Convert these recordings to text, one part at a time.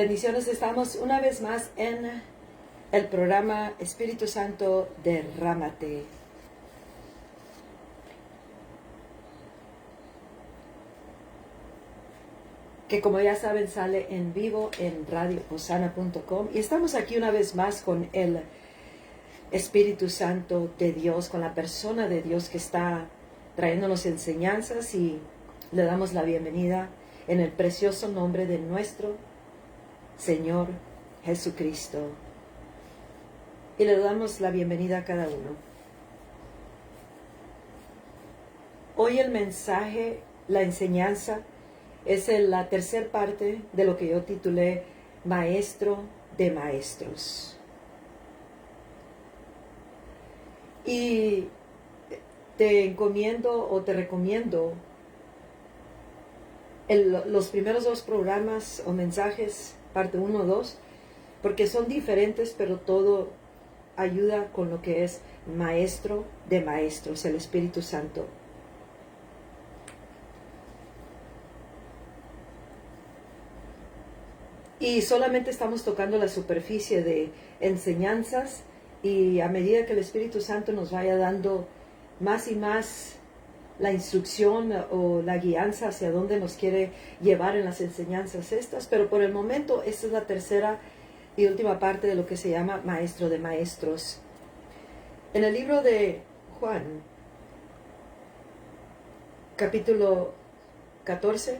Bendiciones, estamos una vez más en el programa Espíritu Santo, derrámate. Que como ya saben sale en vivo en radioosana.com y estamos aquí una vez más con el Espíritu Santo de Dios, con la persona de Dios que está trayéndonos enseñanzas, y le damos la bienvenida en el precioso nombre de nuestro Señor Jesucristo. Y le damos la bienvenida a cada uno. Hoy el mensaje, la enseñanza, es la tercera parte de lo que yo titulé Maestro de Maestros. Y te encomiendo o te recomiendo los primeros dos programas o mensajes, parte 1 o 2, porque son diferentes, pero todo ayuda con lo que es Maestro de Maestros, el Espíritu Santo. Y solamente estamos tocando la superficie de enseñanzas, y a medida que el Espíritu Santo nos vaya dando más y más la instrucción o la guianza hacia dónde nos quiere llevar en las enseñanzas estas, pero por el momento esta es la tercera y última parte de lo que se llama Maestro de Maestros. En el libro de Juan, capítulo 14,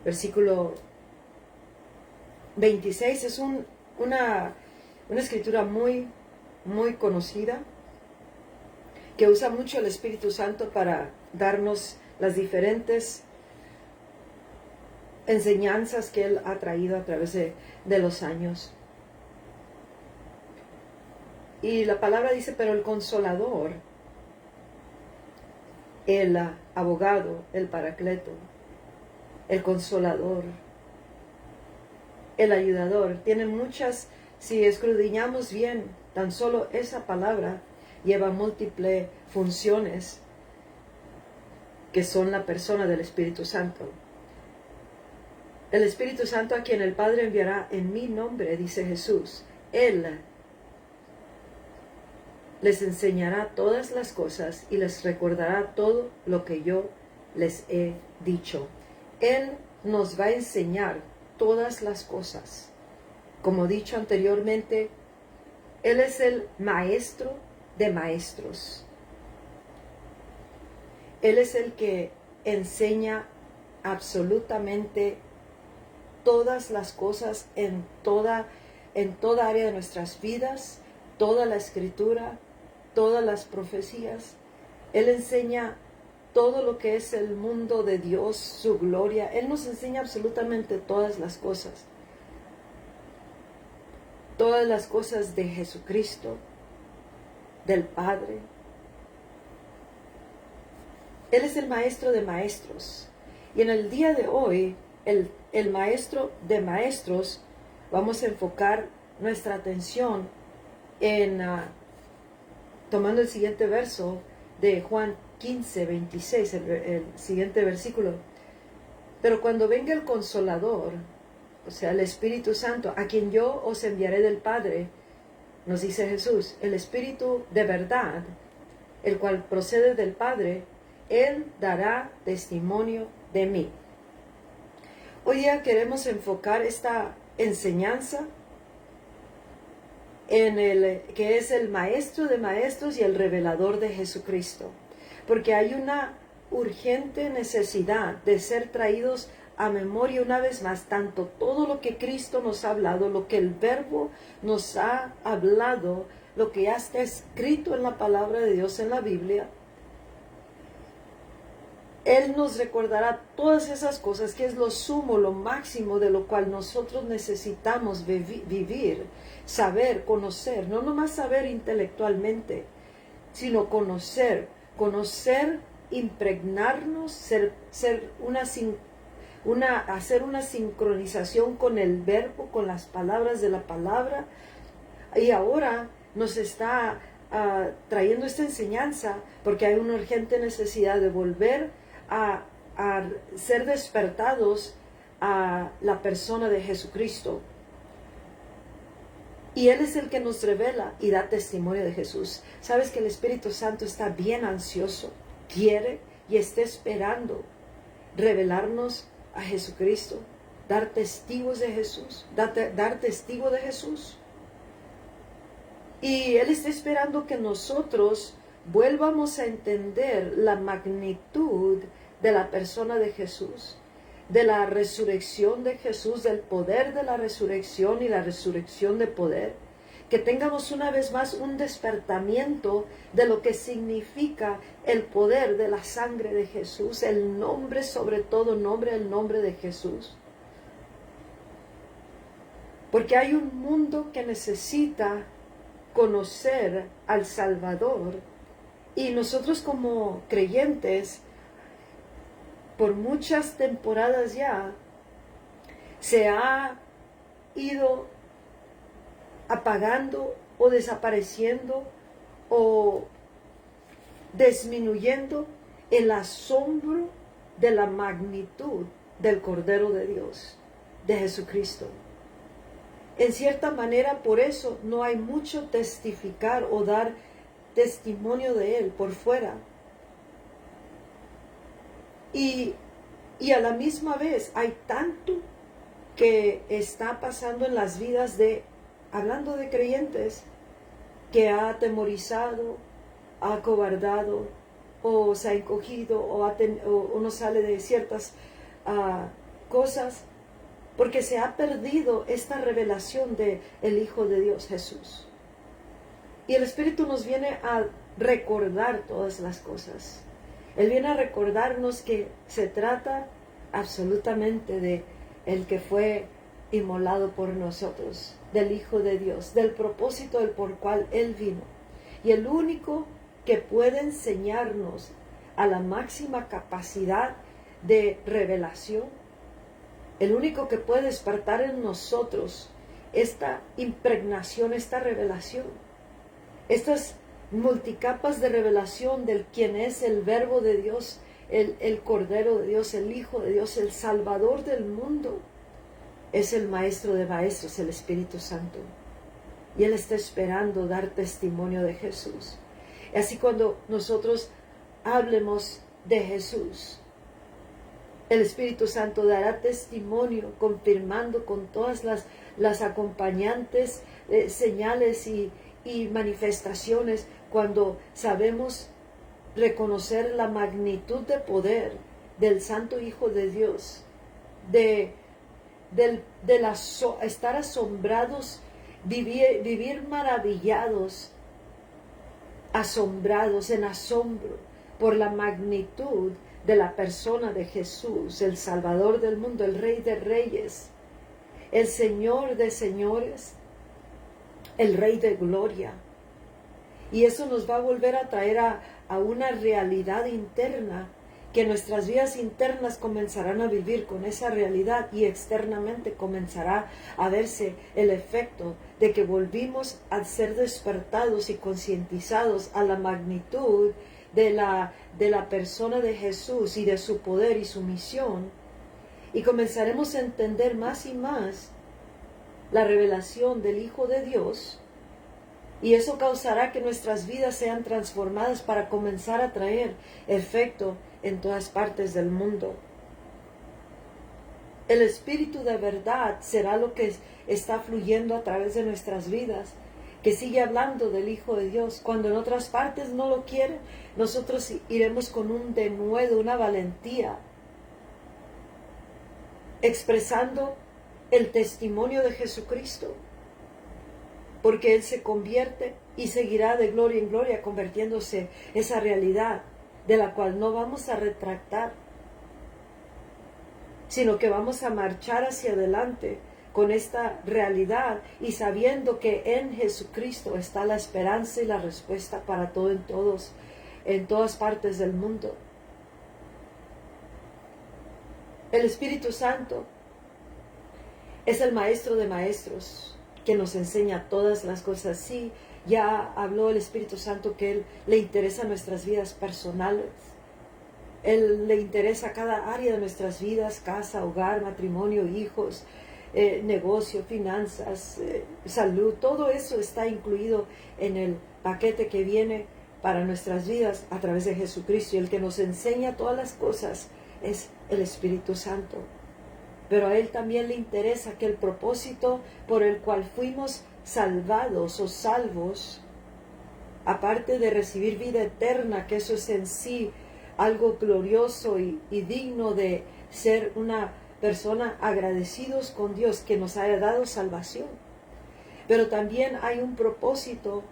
versículo 26, es una escritura muy conocida, que usa mucho el Espíritu Santo para darnos las diferentes enseñanzas que Él ha traído a través de los años. Y la palabra dice: pero el Consolador, el abogado, el Paracleto, el Consolador, el ayudador, tiene muchas. Si escudriñamos bien, tan solo esa palabra lleva múltiples funciones, que son la persona del Espíritu Santo. El Espíritu Santo, a quien el Padre enviará en mi nombre, dice Jesús, Él les enseñará todas las cosas y les recordará todo lo que yo les he dicho. Él nos va a enseñar todas las cosas. Como dicho anteriormente, Él es el Maestro de Maestros. Él es el que enseña absolutamente todas las cosas en toda área de nuestras vidas, toda la Escritura, todas las profecías. Él enseña todo lo que es el mundo de Dios, su gloria. Él nos enseña absolutamente todas las cosas. Todas las cosas de Jesucristo, del Padre. Él es el Maestro de Maestros. Y en el día de hoy, el Maestro de Maestros, vamos a enfocar nuestra atención en, tomando el siguiente verso de Juan 15, 26, el siguiente versículo. Pero cuando venga el Consolador, o sea, el Espíritu Santo, a quien yo os enviaré del Padre, nos dice Jesús, el Espíritu de verdad, el cual procede del Padre, Él dará testimonio de mí. Hoy día queremos enfocar esta enseñanza en el que es el Maestro de Maestros y el revelador de Jesucristo, porque hay una urgente necesidad de ser traídos a memoria una vez más, tanto todo lo que Cristo nos ha hablado, lo que el Verbo nos ha hablado, lo que ya está escrito en la palabra de Dios en la Biblia. Él nos recordará todas esas cosas, que es lo sumo, lo máximo de lo cual nosotros necesitamos vivir, saber, conocer, no nomás saber intelectualmente, sino conocer, impregnarnos, hacer una sincronización con el Verbo, con las palabras de la palabra. Y ahora nos está trayendo esta enseñanza porque hay una urgente necesidad de volver a ser despertados a la persona de Jesucristo. Y Él es el que nos revela y da testimonio de Jesús. Sabes que el Espíritu Santo está bien ansioso, quiere y está esperando revelarnos a Jesucristo, dar testigos de Jesús, dar testigo de Jesús. Y Él está esperando que nosotros vuelvamos a entender la magnitud de la persona de Jesús, de la resurrección de Jesús, del poder de la resurrección y la resurrección de poder. Que tengamos una vez más un despertamiento de lo que significa el poder de la sangre de Jesús, el nombre sobre todo nombre, el nombre de Jesús. Porque hay un mundo que necesita conocer al Salvador, y nosotros como creyentes, por muchas temporadas ya, se ha ido apagando o desapareciendo o disminuyendo el asombro de la magnitud del Cordero de Dios, de Jesucristo. En cierta manera, por eso no hay mucho testificar o dar testimonio de Él por fuera. Y a la misma vez hay tanto que está pasando en las vidas hablando de creyentes, que ha atemorizado, ha acobardado, o se ha encogido, o no sale de ciertas cosas, porque se ha perdido esta revelación de el Hijo de Dios, Jesús. Y el Espíritu nos viene a recordar todas las cosas. Él viene a recordarnos que se trata absolutamente de el que fue inmolado por nosotros, del Hijo de Dios, del propósito por cual Él vino. Y el único que puede enseñarnos a la máxima capacidad de revelación, el único que puede despertar en nosotros esta impregnación, esta revelación, estas multicapas de revelación del quien es el Verbo de Dios, el Cordero de Dios, el Hijo de Dios, el Salvador del mundo, es el Maestro de Maestros, el Espíritu Santo. Y Él está esperando dar testimonio de Jesús. Y así cuando nosotros hablemos de Jesús, el Espíritu Santo dará testimonio, confirmando con todas las acompañantes señales y manifestaciones, cuando sabemos reconocer la magnitud de poder del Santo Hijo de Dios, estar asombrados, vivir maravillados, asombrados, en asombro por la magnitud de la persona de Jesús, el Salvador del mundo, el Rey de Reyes, el Señor de Señores, el Rey de Gloria. Y eso nos va a volver a traer a una realidad interna, que nuestras vidas internas comenzarán a vivir con esa realidad, y externamente comenzará a verse el efecto de que volvimos a ser despertados y concientizados a la magnitud de la persona de Jesús y de su poder y su misión, y comenzaremos a entender más y más la revelación del Hijo de Dios, y eso causará que nuestras vidas sean transformadas para comenzar a traer efecto en todas partes del mundo. El Espíritu de verdad será lo que está fluyendo a través de nuestras vidas, que sigue hablando del Hijo de Dios. Cuando en otras partes no lo quieren, nosotros iremos con un denuedo, una valentía, expresando el testimonio de Jesucristo, porque Él se convierte y seguirá de gloria en gloria, convirtiéndose esa realidad de la cual no vamos a retractar, sino que vamos a marchar hacia adelante con esta realidad, y sabiendo que en Jesucristo está la esperanza y la respuesta para todo en todas partes del mundo. El Espíritu Santo es el Maestro de Maestros, que nos enseña todas las cosas. Sí, ya habló el Espíritu Santo que Él le interesa nuestras vidas personales, Él le interesa cada área de nuestras vidas, casa, hogar, matrimonio, hijos, negocio, finanzas, salud. Todo eso está incluido en el paquete que viene para nuestras vidas a través de Jesucristo. Y el que nos enseña todas las cosas es el Espíritu Santo. Pero a Él también le interesa que el propósito por el cual fuimos salvados o salvos, aparte de recibir vida eterna, que eso es en sí algo glorioso y digno de ser una persona agradecidos con Dios que nos haya dado salvación. Pero también hay un propósito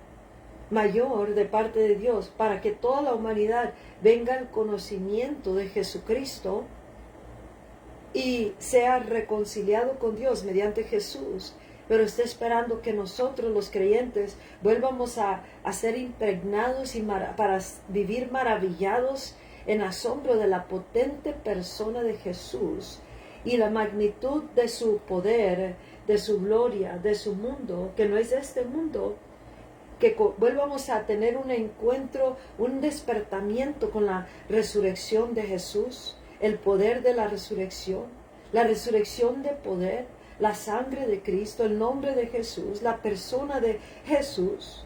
mayor de parte de Dios para que toda la humanidad venga al conocimiento de Jesucristo y sea reconciliado con Dios mediante Jesús. Pero está esperando que nosotros los creyentes vuelvamos a ser impregnados y para vivir maravillados en asombro de la potente persona de Jesús y la magnitud de su poder, de su gloria, de su mundo, que no es de este mundo, que vuelvamos a tener un encuentro, un despertamiento con la resurrección de Jesús, el poder de la resurrección de poder, la sangre de Cristo, el nombre de Jesús, la persona de Jesús.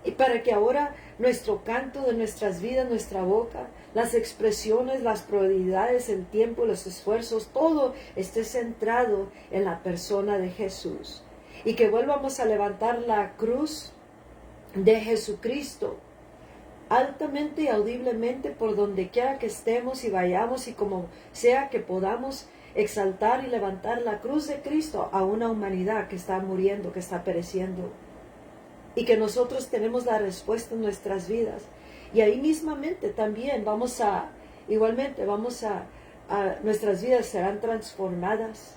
Y para que ahora nuestro canto de nuestras vidas, nuestra boca, las expresiones, las prioridades, el tiempo, los esfuerzos, todo esté centrado en la persona de Jesús. Y que volvamos a levantar la cruz de Jesucristo altamente y audiblemente por donde quiera que estemos y vayamos, y como sea que podamos exaltar y levantar la cruz de Cristo a una humanidad que está muriendo, que está pereciendo, y que nosotros tenemos la respuesta en nuestras vidas. Y ahí mismamente también nuestras vidas serán transformadas,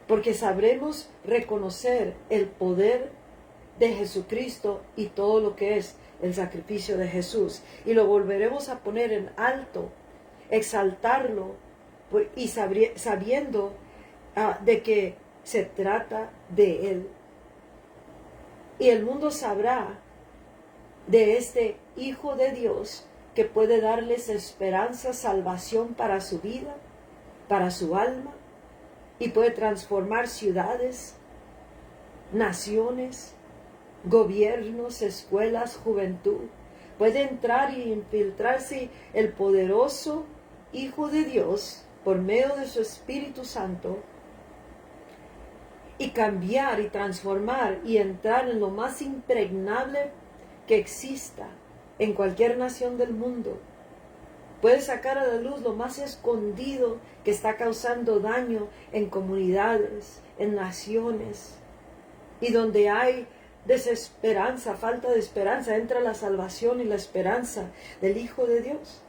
porque sabremos reconocer el poder de Jesucristo y todo lo que es el sacrificio de Jesús, y lo volveremos a poner en alto, exaltarlo, y sabiendo de que se trata de Él. Y el mundo sabrá de este Hijo de Dios que puede darles esperanza, salvación para su vida, para su alma, y puede transformar ciudades, naciones, gobiernos, escuelas, juventud. Puede entrar y infiltrarse el poderoso Hijo de Dios por medio de su Espíritu Santo y cambiar y transformar y entrar en lo más impregnable que exista en cualquier nación del mundo. Puede sacar a la luz lo más escondido que está causando daño en comunidades, en naciones, y donde hay desesperanza, falta de esperanza, entra la salvación y la esperanza del Hijo de Dios.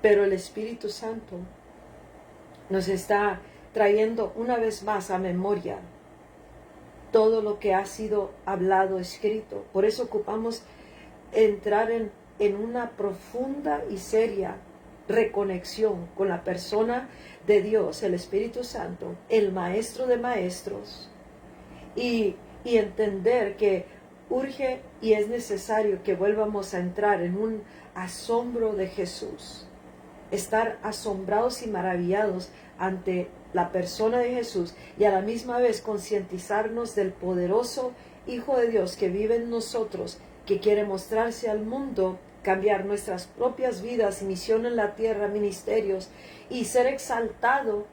Pero el Espíritu Santo nos está trayendo una vez más a memoria todo lo que ha sido hablado, escrito. Por eso ocupamos entrar en una profunda y seria reconexión con la persona de Dios, el Espíritu Santo, el Maestro de Maestros, y entender que urge y es necesario que vuelvamos a entrar en un asombro de Jesús, estar asombrados y maravillados ante la persona de Jesús, y a la misma vez concientizarnos del poderoso Hijo de Dios que vive en nosotros, que quiere mostrarse al mundo, cambiar nuestras propias vidas, misión en la tierra, ministerios, y ser exaltado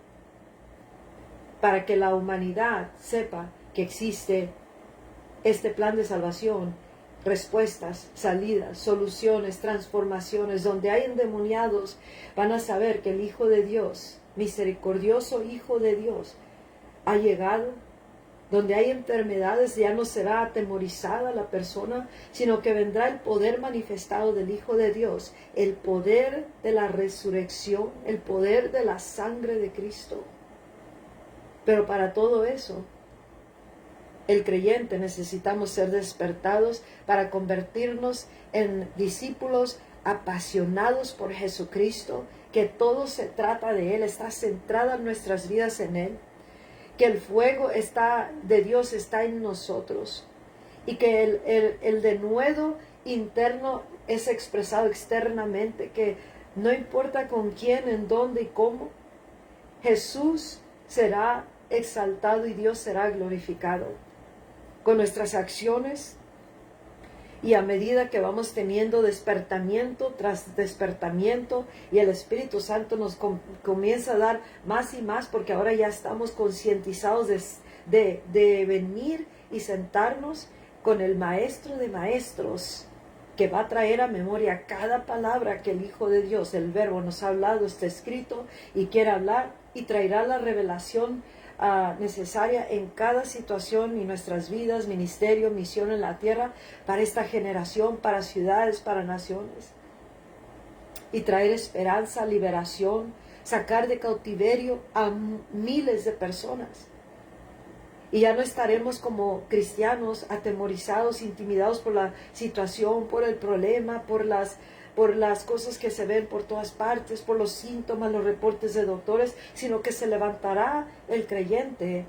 para que la humanidad sepa que existe este plan de salvación, respuestas, salidas, soluciones, transformaciones. Donde hay endemoniados van a saber que el Hijo de Dios, misericordioso Hijo de Dios, ha llegado. Donde hay enfermedades ya no será atemorizada la persona, sino que vendrá el poder manifestado del Hijo de Dios, el poder de la resurrección, el poder de la sangre de Cristo. Pero para todo eso, el creyente necesitamos ser despertados para convertirnos en discípulos apasionados por Jesucristo, que todo se trata de Él, está centrada nuestras vidas en Él, que el fuego de Dios está en nosotros, y que el denuedo interno es expresado externamente, que no importa con quién, en dónde y cómo, Jesús será exaltado y Dios será glorificado con nuestras acciones. Y a medida que vamos teniendo despertamiento tras despertamiento y el Espíritu Santo nos comienza a dar más y más, porque ahora ya estamos concientizados de venir y sentarnos con el Maestro de Maestros, que va a traer a memoria cada palabra que el Hijo de Dios, el Verbo, nos ha hablado, está escrito y quiere hablar, y traerá la revelación necesaria en cada situación y nuestras vidas, ministerio, misión en la tierra, para esta generación, para ciudades, para naciones, y traer esperanza, liberación, sacar de cautiverio a miles de personas. Y ya no estaremos como cristianos atemorizados, intimidados por la situación, por el problema, por las cosas que se ven por todas partes, por los síntomas, los reportes de doctores, sino que se levantará el creyente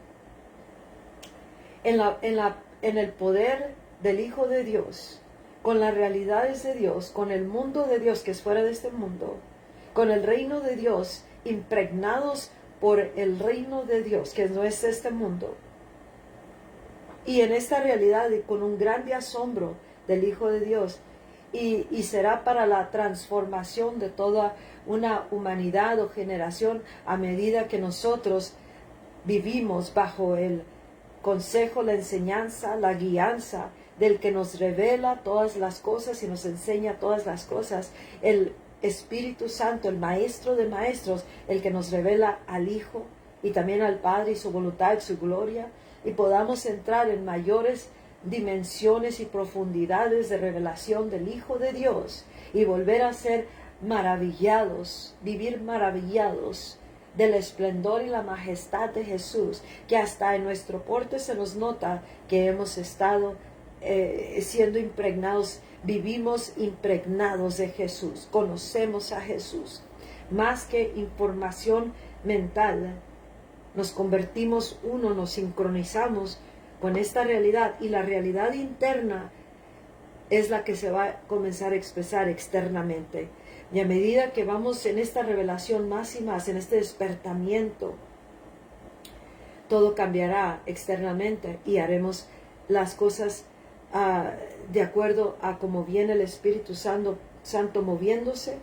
en el poder del Hijo de Dios, con las realidades de Dios, con el mundo de Dios que es fuera de este mundo, con el reino de Dios, impregnados por el reino de Dios que no es este mundo. Y en esta realidad, y con un grande asombro del Hijo de Dios, y será para la transformación de toda una humanidad o generación, a medida que nosotros vivimos bajo el consejo, la enseñanza, la guianza del que nos revela todas las cosas y nos enseña todas las cosas, el Espíritu Santo, el Maestro de Maestros, el que nos revela al Hijo y también al Padre y su voluntad y su gloria, y podamos entrar en mayores dimensiones y profundidades de revelación del Hijo de Dios y volver a ser maravillados, vivir maravillados del esplendor y la majestad de Jesús, que hasta en nuestro porte se nos nota que hemos estado siendo impregnados, vivimos impregnados de Jesús, conocemos a Jesús, más que información mental. Nos convertimos uno, nos sincronizamos con esta realidad, y la realidad interna es la que se va a comenzar a expresar externamente. Y a medida que vamos en esta revelación más y más, en este despertamiento, todo cambiará externamente y haremos las cosas de acuerdo a cómo viene el Espíritu Santo moviéndose.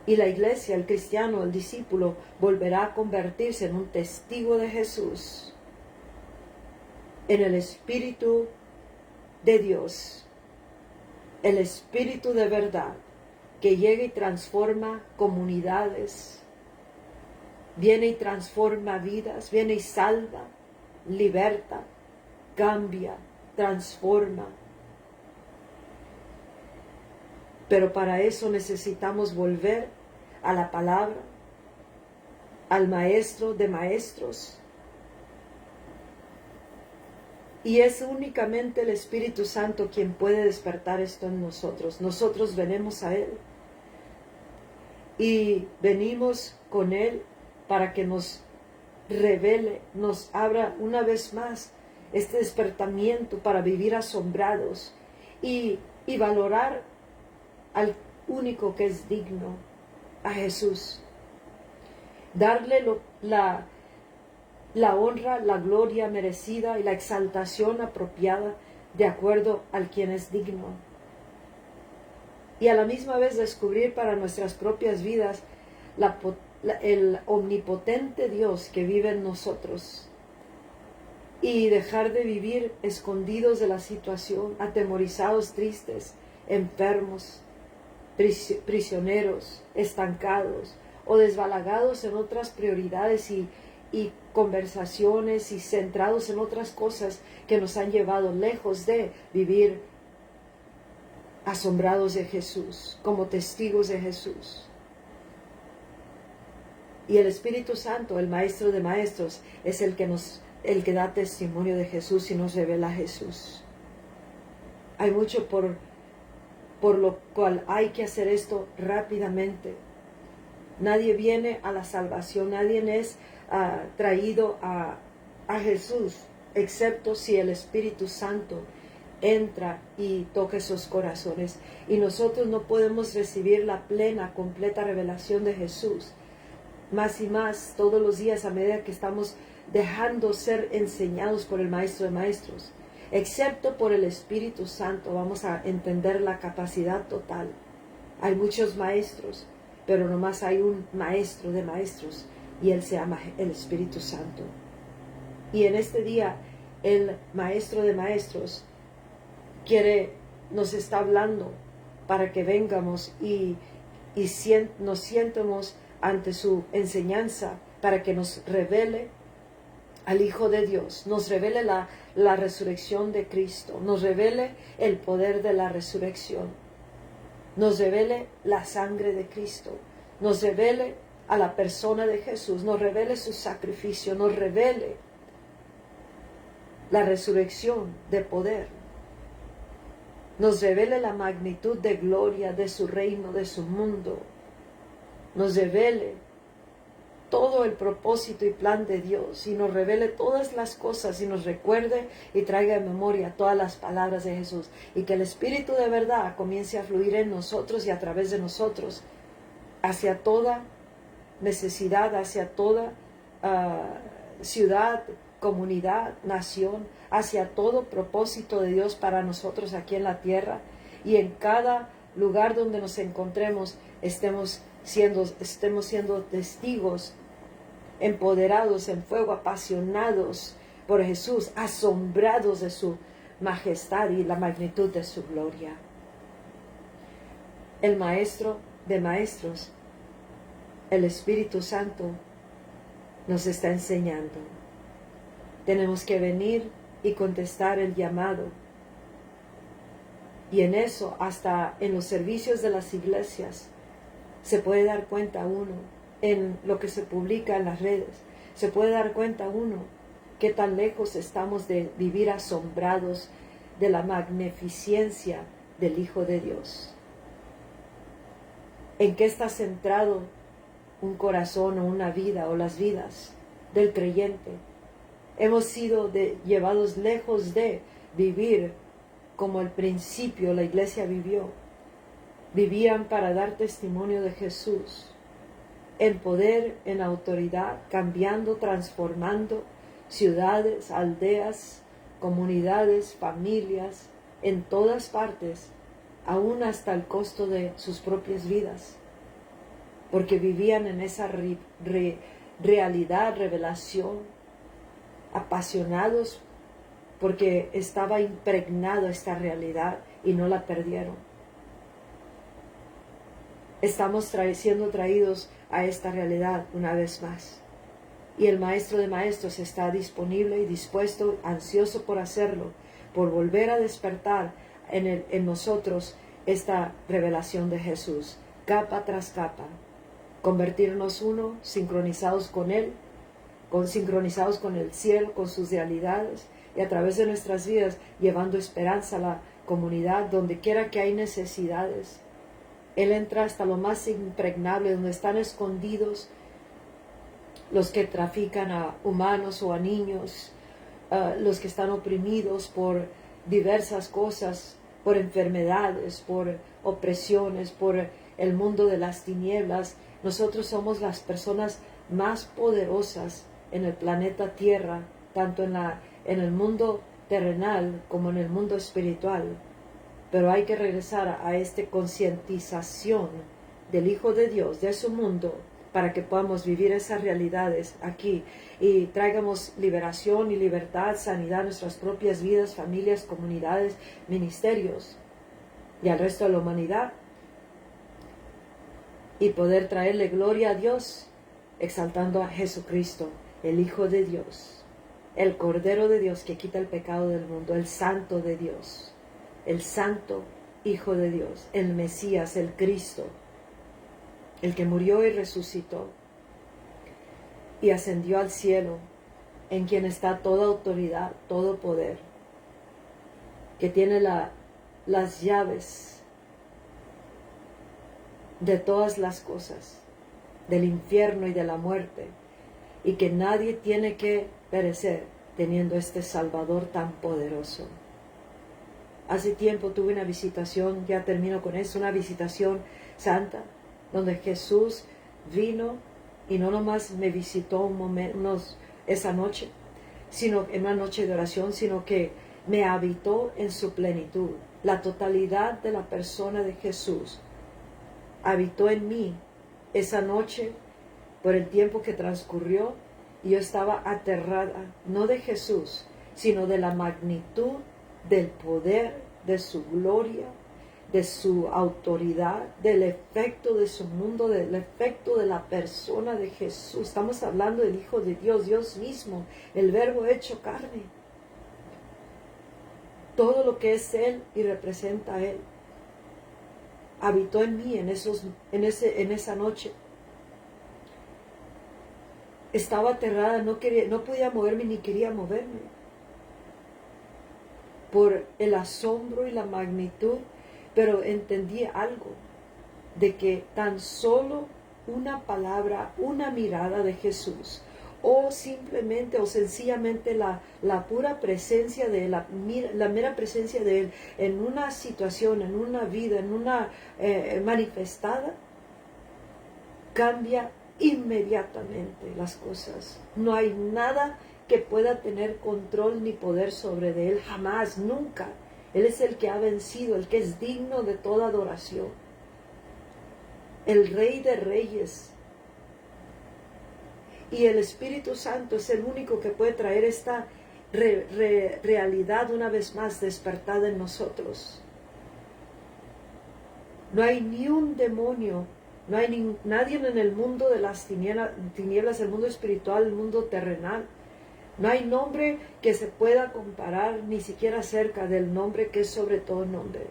Y la iglesia, el cristiano, el discípulo, volverá a convertirse en un testigo de Jesús, en el Espíritu de Dios, el Espíritu de verdad, que llega y transforma comunidades, viene y transforma vidas, viene y salva, liberta, cambia, transforma. Pero para eso necesitamos volver a la palabra, al Maestro de Maestros. Y es únicamente el Espíritu Santo quien puede despertar esto en nosotros. Nosotros venimos a Él y venimos con Él para que nos revele, nos abra una vez más este despertamiento para vivir asombrados y valorar al único que es digno, a Jesús. Darle la honra, la gloria merecida y la exaltación apropiada de acuerdo al quien es digno. Y a la misma vez descubrir para nuestras propias vidas el omnipotente Dios que vive en nosotros. Y dejar de vivir escondidos de la situación, atemorizados, tristes, enfermos, prisioneros, estancados o desbalagados en otras prioridades y conversaciones y centrados en otras cosas que nos han llevado lejos de vivir asombrados de Jesús, como testigos de Jesús. Y el Espíritu Santo, el Maestro de Maestros, es el que da testimonio de Jesús y nos revela a Jesús. Hay mucho por lo cual hay que hacer esto rápidamente. Nadie viene a la salvación, nadie es traído a Jesús, excepto si el Espíritu Santo entra y toca esos corazones. Y nosotros no podemos recibir la plena, completa revelación de Jesús más y más todos los días a medida que estamos dejando ser enseñados por el Maestro de Maestros. Excepto por el Espíritu Santo vamos a entender la capacidad total. Hay muchos maestros, pero nomás hay un Maestro de Maestros y Él se llama el Espíritu Santo. Y en este día el Maestro de Maestros nos está hablando para que vengamos y nos sientemos ante su enseñanza, para que nos revele al Hijo de Dios, nos revele la resurrección de Cristo, nos revele el poder de la resurrección, nos revele la sangre de Cristo, nos revele a la persona de Jesús, nos revele su sacrificio, nos revele la resurrección de poder, nos revele la magnitud de gloria de su reino, de su mundo, nos revele todo el propósito y plan de Dios y nos revele todas las cosas y nos recuerde y traiga en memoria todas las palabras de Jesús, y que el Espíritu de verdad comience a fluir en nosotros y a través de nosotros hacia toda necesidad, hacia toda ciudad, comunidad, nación, hacia todo propósito de Dios para nosotros aquí en la tierra, y en cada lugar donde nos encontremos estemos siendo testigos, empoderados en fuego, apasionados por Jesús, asombrados de su majestad y la magnitud de su gloria. El Maestro de Maestros, el Espíritu Santo, nos está enseñando. Tenemos que venir y contestar el llamado. Y en eso, hasta en los servicios de las iglesias, se puede dar cuenta uno, en lo que se publica en las redes, se puede dar cuenta uno qué tan lejos estamos de vivir asombrados de la magnificencia del Hijo de Dios. ¿En qué está centrado un corazón o una vida o las vidas del creyente? Hemos sido llevados lejos de vivir como al principio la iglesia vivió. Vivían para dar testimonio de Jesús, en poder, en autoridad, cambiando, transformando ciudades, aldeas, comunidades, familias, en todas partes, aún hasta el costo de sus propias vidas, porque vivían en esa realidad, revelación, apasionados, porque estaba impregnado esta realidad y no la perdieron. Estamos siendo traídos a esta realidad una vez más. Y el Maestro de Maestros está disponible y dispuesto, ansioso por hacerlo, por volver a despertar en nosotros esta revelación de Jesús, capa tras capa. Convertirnos uno, sincronizados con Él, sincronizados con el cielo, con sus realidades, y a través de nuestras vidas llevando esperanza a la comunidad, donde quiera que hay necesidades. Él entra hasta lo más impregnable, donde están escondidos los que trafican a humanos o a niños, los que están oprimidos por diversas cosas, por enfermedades, por opresiones, por el mundo de las tinieblas. Nosotros somos las personas más poderosas en el planeta Tierra, tanto en el mundo terrenal como en el mundo espiritual. Pero hay que regresar a esta concientización del Hijo de Dios, de su mundo, para que podamos vivir esas realidades aquí y traigamos liberación y libertad, sanidad a nuestras propias vidas, familias, comunidades, ministerios y al resto de la humanidad, y poder traerle gloria a Dios, exaltando a Jesucristo, el Hijo de Dios, el Cordero de Dios que quita el pecado del mundo, el Santo de Dios, el Santo Hijo de Dios, el Mesías, el Cristo, el que murió y resucitó y ascendió al cielo, en quien está toda autoridad, todo poder, que tiene las llaves de todas las cosas, del infierno y de la muerte, y que nadie tiene que perecer teniendo este Salvador tan poderoso. Hace tiempo tuve una visitación, ya termino con eso, una visitación santa, donde Jesús vino y no nomás me visitó esa noche, sino en una noche de oración, sino que me habitó en su plenitud. La totalidad de la persona de Jesús habitó en mí esa noche por el tiempo que transcurrió, y yo estaba aterrada, no de Jesús, sino de la magnitud del poder, de su gloria, de su autoridad, del efecto de su mundo, del efecto de la persona de Jesús. Estamos hablando del Hijo de Dios, Dios mismo, el Verbo hecho carne. Todo lo que es Él y representa a Él habitó en mí en esa noche. Estaba aterrada, no podía moverme ni quería moverme por el asombro y la magnitud, pero entendí algo, de que tan solo una palabra, una mirada de Jesús, o simplemente o sencillamente la pura presencia de Él, la mera presencia de Él en una situación, en una vida, en una manifestada, cambia inmediatamente las cosas. No hay nada que pueda tener control ni poder sobre de Él, jamás, nunca. Él es el que ha vencido, el que es digno de toda adoración, el Rey de Reyes. Y el Espíritu Santo es el único que puede traer esta realidad una vez más despertada en nosotros. No hay ni un demonio, no hay nadie en el mundo de las tinieblas, el mundo espiritual, el mundo terrenal. No hay nombre que se pueda comparar ni siquiera cerca del nombre que es sobre todo nombre.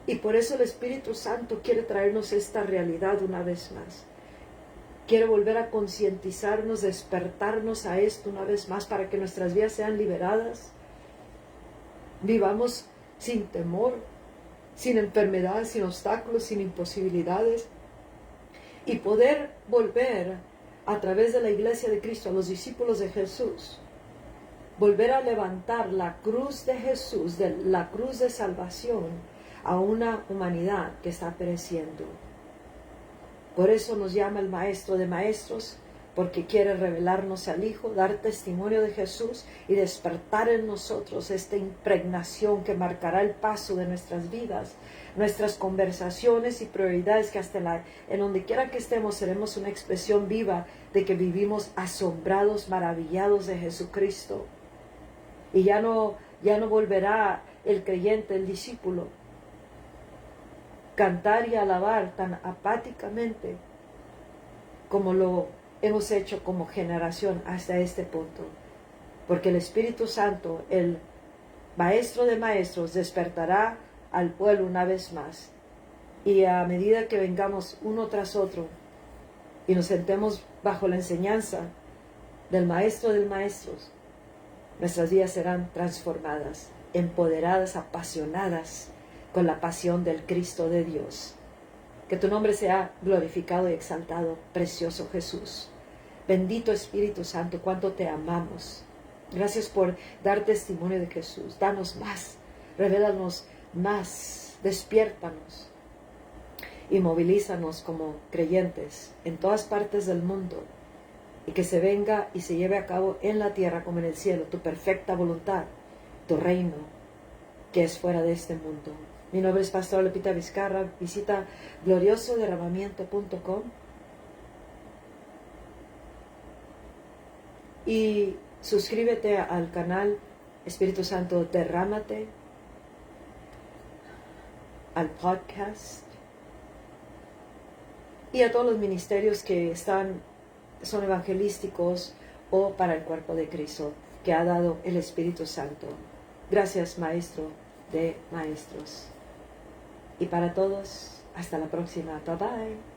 Y por eso el Espíritu Santo quiere traernos esta realidad una vez más. Quiere volver a concientizarnos, despertarnos a esto una vez más para que nuestras vidas sean liberadas. Vivamos sin temor, sin enfermedad, sin obstáculos, sin imposibilidades. Y poder volver a través de la iglesia de Cristo, a los discípulos de Jesús, volver a levantar la cruz de Jesús, la cruz de salvación, a una humanidad que está pereciendo. Por eso nos llama el Maestro de Maestros, porque quiere revelarnos al Hijo, dar testimonio de Jesús y despertar en nosotros esta impregnación que marcará el paso de nuestras vidas, nuestras conversaciones y prioridades, que hasta en donde quiera que estemos seremos una expresión viva de que vivimos asombrados, maravillados de Jesucristo. Y ya no volverá el creyente, el discípulo, cantar y alabar tan apáticamente como lo hemos hecho como generación hasta este punto, porque el Espíritu Santo, el Maestro de Maestros, despertará al pueblo una vez más, y a medida que vengamos uno tras otro y nos sentemos bajo la enseñanza del Maestro de Maestros, nuestras vidas serán transformadas, empoderadas, apasionadas con la pasión del Cristo de Dios. Que tu nombre sea glorificado y exaltado, precioso Jesús. Bendito Espíritu Santo, cuánto te amamos. Gracias por dar testimonio de Jesús. Danos más, revélanos más, despiértanos y movilízanos como creyentes en todas partes del mundo, y que se venga y se lleve a cabo en la tierra como en el cielo tu perfecta voluntad, tu reino que es fuera de este mundo. Mi nombre es Pastor Lupita Vizcarra. Visita gloriosoderramamiento.com y suscríbete al canal Espíritu Santo Derrámate, al podcast y a todos los ministerios que son evangelísticos o para el cuerpo de Cristo que ha dado el Espíritu Santo. Gracias, Maestro de Maestros. Y para todos, hasta la próxima. Bye bye.